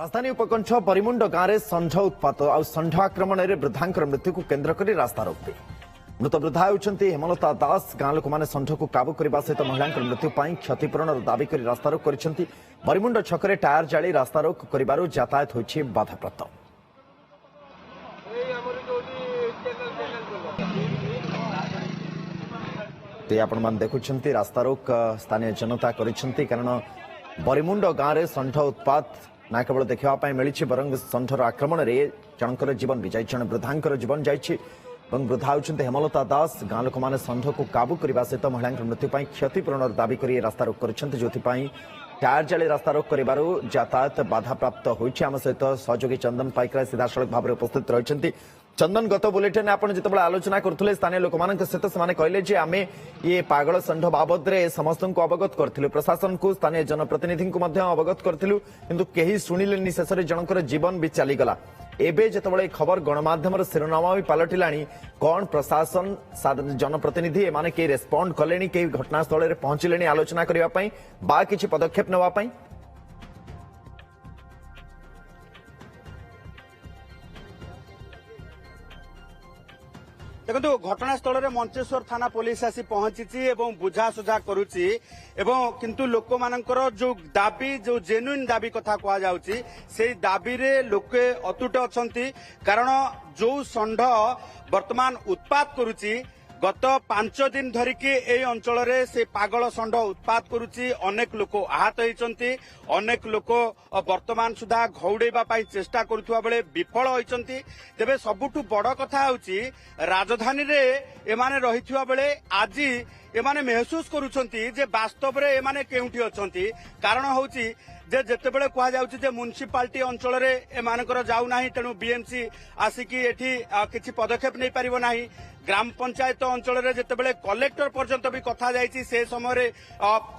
राजधानी उपकंठ बरिमुंड गांव में षंढ उत्पात और षंढ आक्रमण में वृद्धांकर मृत्यु को केन्द्र कर रास्ता रोकते मृत वृद्धा होती हेमलता दास गां लोक मैंने षंढ को काबू करने सहित महिला मृत्यु पर क्षतिपूरण दाबी कर रास्ता रोक कर बरिमुंड छकरे टायर जाली रास्ता रोक कर यातायात होती बाधाप्राप्त। आपण देखुं रास्ता रोक स्थानीय जनता कारण बरिमुंड गांव में षंढ उत्पात ना केवल देखा मिली बरं षंढर आक्रमण में जनकर जीवन भी जाए जन वृद्धांकर जीवन जाइए वृद्धा होती हेमलता दास गां लोक मैंने षंढ को काबू करने सहित महिला मृत्यु पर क्षतिपूरण दाबी कर रास्ता रोक कर जो टायर जाली रास्ता रोक कर यातायात बाधाप्राप्त होती आम सहित सहयोगी चंदन पाइकराय सीधासख भाव में उपस्थित रही। चंदन गत बुलेटिन आपन जिते आलोचना करथुले स्थानीय लोक मानक सहित से कहले जे आमे ये पागल षंढ बाबद रे समस्त को अवगत करथिलु प्रशासन को स्थानीय जनप्रतिनिधि को मध्य अवगत करथिलु किंतु केही सुनिलेनी शेष रे जनकर जीवन भी चलीगला। एबे जेतेबेले खबर गणमाध्यम शिरोनामा भी पलटिलाणी कौन प्रशासन जनप्रतिनिधि एमाने के रेस्पॉन्ड कलेनी के घटनास्थल रे पहुंचलेनी आलोचना करिवा पई बा किछि पदक्षेप नेवा पई। देखो घटनास्थल में मंचेश्वर थाना पुलिस आसी पहुंची बुझासुझा करुच्ची किंतु लोक मानकर जो दाबी जो जेन्युइन दाबी कथा कह जाउची से दाबी रे लोके अतुट अछंती कारण जो षंढ वर्तमान उत्पात करुच्ची गत 5 दिन धरिकी ए अंचल रे से पागल षंढ उत्पात करुच्ची अनेक लोक आहत होइचंती अनेक लोक वर्तमान सुधा घौड़ेबा पाई चेष्टा करुथुवा बेले विफल होइचंती। तेबे सबुठु बड़ कथा होउची राजधानी रे एमाने रहिथुवा बेले आजी एमाने महसूस करुछंती जे वास्तव रे एमाने केउठी अछंती कारण होउची जे जेतेबेले कहा जाउची जे म्युनिसिपालिटी अंचल रे एमानकर जाउ नाही तेनु बीएमसी आसिकी एठी किछि पदक्षेप नै परिबो नाही। ग्राम पंचायत अंचल रे जेतेबेले कलेक्टर पर्यंत भी कथा जाइची से समय रे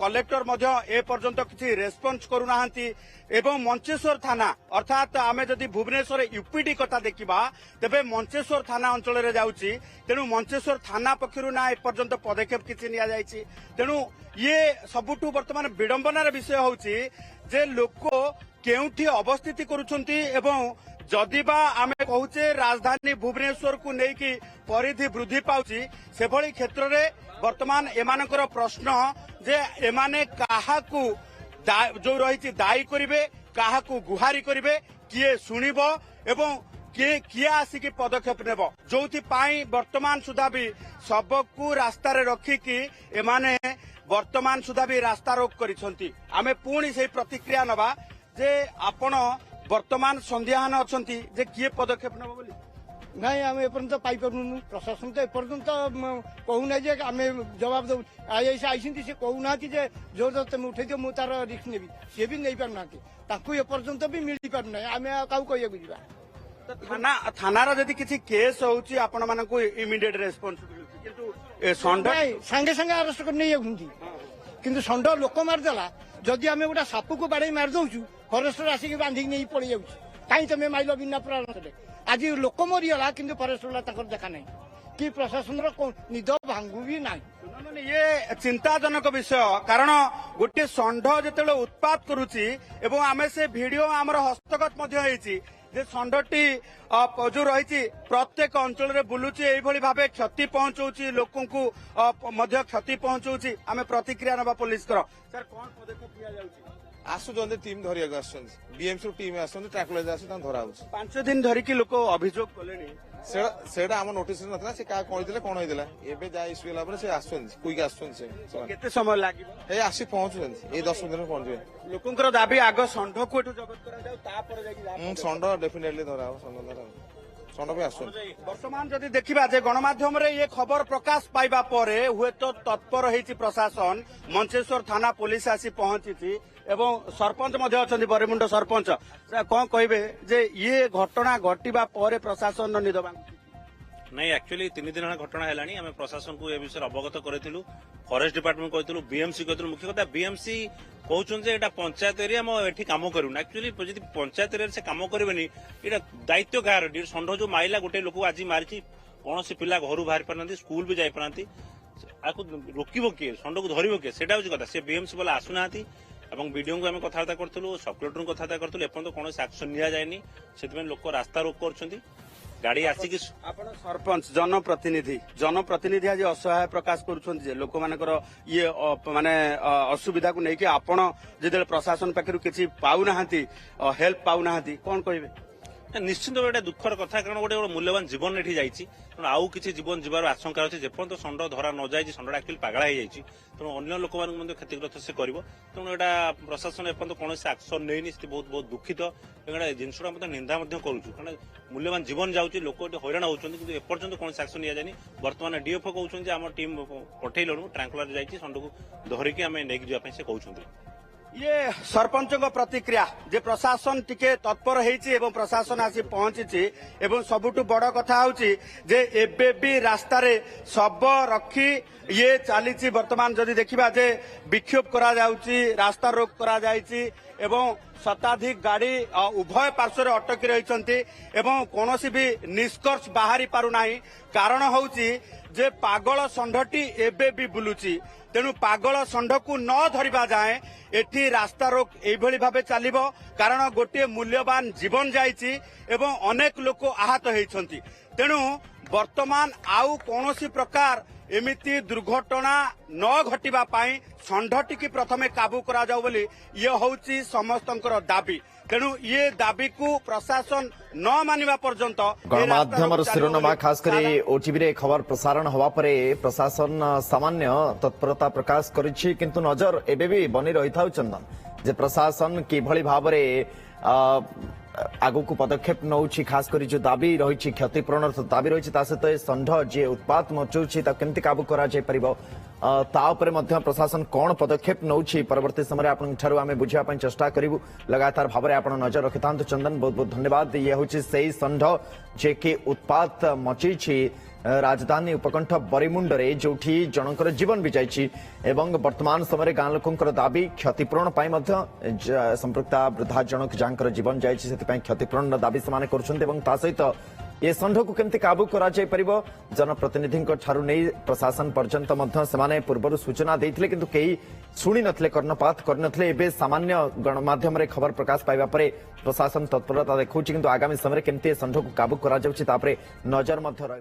कलेक्टर मध्य ए पर्यंत किछि रेस्पॉन्स करू नाहंती एवं मंचेश्वर थाना अर्थात आमे जदि भुवनेश्वर यूपीडी कथा देखिबा तेबे मंचेश्वर थाना अंचल रे जाउची तेनु मंचेश्वर थाना पक्षरु ना ए पर्यंत पदक्षेप किछि निया जाइची तेनु ये सबुठु वर्तमान विडंबनार विषय होउची जे लोक केउठी अवस्थिति करूछंती एवं जदिबा आमे कहूचे राजधानी भुवनेश्वर को नेकी परिधि वृद्धि पाउची से भली क्षेत्र रे वर्तमान एमानकर प्रश्न जे एमाने काहाकू जो रही दायी करिवे काहाकू गुहारी करिवे किए सुनिबो एवं किए आसिकी पदक्षेप नेब जोथि पाई वर्तमान सुधा भी सबको रास्ता रे रखिकी एमाने वर्तमान सुधा भी रास्ता रोक करिसंती। आमे पुणी से प्रतिक्रिया नबा जे आपण वर्तमान संध्यान अछंती जे किए पदक्षेप नेब बोली नहीं आम एपर्यंत पाइपरनु प्रशासन तो एपर्यंत कहूना जे आम जवाब दौ आईएस आई से कहूना जे जो तुम उठे दियो मु तार रिस्क नेबी सी भी नहीं पारना ताकू एपर्यंत भी मिल पारना आम काउ कहू जा थाना थानार जदि किछि केस होउची आपण मानकू इमीडिएट रेस्पोंसिबिलिटी किंतु षंढ संगे संगे अरेस्ट कर नहीं जाउंती किंतु षंढ लोक मारदेला जदि आम गोटा साप को बाड़े मार दउछु फॉरेस्टर आसिक बांधिक नहीं पड़ जाउछ कहीं तुम माइल बिना प्राण आज लोक मरीगला किंतु फॉरेस्टर देखा नहीं कि प्रशासन निद भांगू भी ना ये चिंताजनक विषय कारण गोटे षंढ जो उत्पात करुच्ची एवं आमे से वीडियो आमर हस्तगत जे षंढटी जो रही प्रत्येक अंचल रे बुलुची एभली भाबे क्षति पहुंचाउची लोकों को मध्य क्षति पहुंचाउची आमे प्रतिक्रिया नबा पुलिस कर सर कोन पदक्षेप लिया जाउची आसुचंदे टीम धरिया आसुचंदे बीएमसी टीम आसुचंदे ट्रैकलेज आसु ता धरा होछ 5 दिन धरिकी लोक अभियोग कलेनी सेडा हम नोटिस नथला से का कहिदिले कोन होइदिला एबे जा इश्यू होला पर से आसुचंदे क्विक आसुचंदे से केते समय लागिबो ए आसी पहुंचुचंदे ए 10 दिन पहुंचबे लोकंकर दाबी आग षंढ को एठु जबत करा जाउ ता पर जाकी षंढ डेफिनेटली धरा हो षंढ धरा षंढ पे आसु वर्तमान जदि देखिबा जे गणमाध्यम रे ये खबर प्रकाश पाइबा परे हुए तो तत्पर हेछि प्रशासन मंचेश्वर थाना पुलिस आसी पहुंची एवं सरपंच मध्य अच्छा बरिमुंड सरपंच कौन कहे जे ये घटना घटिबा परे प्रशासन निदबा नहीं एक्चुअली 3 दिन घटना है आम प्रशासन को ए विषय अवगत करूँ फॉरेस्ट डिपार्टमेंट कहूँ बीएमसी कहूँ मुख्य कथा बीएमसी कहते हैं पंचायत एरिया ये कम करूँ एक्चुअली पंचायत एरिया से कम करेनि ये दायित्व गार षंढ जो माइला गोटे लोक आज मारी कौन से पिला घर बाहर पारना स्कूल भी जापारती रोकब किए षंढ को धरब किए से कथा सी बीएमसी वाला आसुना এবং বিডিଓଙ୍କୁ ଆମେ କଥାବାର୍ତ୍ତା କରିଥିଲୁ ସବ୍ କଲେକ୍ଟରଙ୍କୁ କଥାବାର୍ତ୍ତା କରିଥିଲୁ ଏପର୍ଯ୍ୟନ୍ତ କୌଣସି ଆକ୍ସନ ନିଆଯାଇନି ସେଥିପାଇଁ ଲୋକ ରାସ୍ତା ରୋକ କରୁଛନ୍ତି ଗାଡି ଆସିକି ଆପଣ ସରପଞ୍ଚ ଜନପ୍ରତିନିଧି ଆଜି ଅସହାୟ ପ୍ରକାଶ କରୁଛନ୍ତି ଯେ ଲୋକମାନଙ୍କର ଇଏ ମାନେ ଅସୁବିଧାକୁ ନେଇକି ଆପଣ ଯେତେବେଳେ ପ୍ରଶାସନ ପାଖରୁ କିଛି ପାଉନାହାନ୍ତି ହେଲ୍ପ ପାଉନାହାନ୍ତି କଣ କହିବେ? ନିଶ୍ଚିତ ଭାବେ ଏଇଟା ଦୁଃଖର କଥା କାରଣ ଗୋଟେ ମୂଲ୍ୟବାନ ଜୀବନ ଏଠି ଯାଇଛି ତେଣୁ ଆଉ କିଛି ଜୀବନ ଯିବାର ଆଶଙ୍କା ଅଛି ଯେପର୍ଯ୍ୟନ୍ତ ଷଣ୍ଢ ଧରା ନ ଯାଇଛି ଷଣ୍ଢଟା ଆକ୍ଚୁଆଲି ପାଗଳା ହେଇଯାଇଛି ତେଣୁ ଅନ୍ୟ ଲୋକମାନଙ୍କୁ ମଧ୍ୟ କ୍ଷତିଗ୍ରସ୍ତ ସେ କରିବ ତେଣୁ ଏଇଟା ପ୍ରଶାସନ ଏପର୍ଯ୍ୟନ୍ତ କୌଣସି ଆକ୍ସନ ନେଇନି ସେ ବହୁତ ଦୁଃଖିତ ଏଇଟା ଜିନିଷଟା ମଧ୍ୟ ନିନ୍ଦା ମଧ୍ୟ କରୁଛୁ କାରଣ ମୂଲ୍ୟବାନ ଜୀବନ ଯାଉଛି ଲୋକ ଏଠି ହଇରାଣ ହଉଛନ୍ତି କିନ୍ତୁ ଏପର୍ଯ୍ୟନ୍ତ କୌଣସି ଆକ୍ସନ ନିଆଯାଇନି ବର୍ତ୍ତମାନ ଡିଏଫଓ କହୁଛନ୍ତି ଯେ ଆମ ଟିମ୍ ପଠେଇଲୁଣୁ ଟ୍ରାଙ୍କୁଲାର ଯାଇଛି ଷଣ୍ଢକୁ ଧରିକି ଆମେ ନେଇକି ଯିବା ପାଇଁ ସେ କହୁଛନ୍ତି। ये सरपंच प्रतिक्रिया जे प्रशासन टिके तत्पर होइछि एवं प्रशासन आसी पहुंची एवं सबुठु बड़ कथा होउछि जे एबे भी रास्ता रे सब रखी ये चली वर्तमान जदि देखिबा जे विक्षोभ करा जाउछि रास्ता रोक करा जाइछि एवं शताधिक गाड़ी उभय पार्श्व रे अटकी रहिसंती एवं कोनोसी भी निष्कर्ष बाहरी पारु नाही कारण होउछि जे पागल षंढटी एबे भी बुलुछि तेणु पागल षंढ को न धरिबा जाए एठी रास्ता रोक एभली भाबे चलिबो कारण गोटे मूल्यवान जीवन जाइछि एवं अनेक लोक आहत होइछंती तेणु वर्तमान आउ कोनोसी प्रकार एमिति दुर्घटना न घटिबा पाई षंढटी की प्रथमे काबू करा जाऊ बोली ये होउछि समस्तंकर दाबी तेणु ये दाबी को प्रशासन न मानिबा पर्यंत गणमाध्यम शिरोनामा खास करी ओटीवी रे खबर प्रसारण हवा परे प्रशासन सामान्य तत्परता प्रकाश करिछि किंतु नजर एबे भी बनी रही था चंदन जे प्रशासन किभली भाबरे आगु को पदक्षेप नौछि खास करी जो दाबी रही क्षतिपूरण दाबी रही सहित षंढ जे उत्पात मचुछि केमती काबू करा जाय परिबो ता उपरे मध्य प्रशासन कौन पदक्षेप नौछि परवर्ती समय आपंठारु आमे बुझिया पई चेष्टा करिवु लगातार भाबरे आपण नजर रखितांत चंदन बहुत बहुत धन्यवाद ये होछि सेही षंढ जे कि उत्पात मचीछि राजधानी उपकंठ बरिमुंड रे जोठी जनकर जीवन भी जाइछि एवं वर्तमान समय गां लोकंकर दाबी क्षतिपूरण पाई मध्य संपृक्ता वृद्धा जनक जांकर जीवन जाइछि सेति पई क्षतिपूरण दाबी समान करछन्ते एवं ता सहित ये षंढ को केमती काबू करा जाय परिबो जनप्रतिनिधि ठारू नहीं प्रशासन पर्यंत मध्य सेमाने पूर्व सूचना देथिले किंतु केही शुणी नथिले कर्णपात करनथिले एबे सामान्य गणमाध्यम रे खबर प्रकाश पाइबा परे प्रशासन तत्परता देखौछि किंतु आगामी समय केमती षंढ को काबू करा जाउछि तापरे नजर मध्य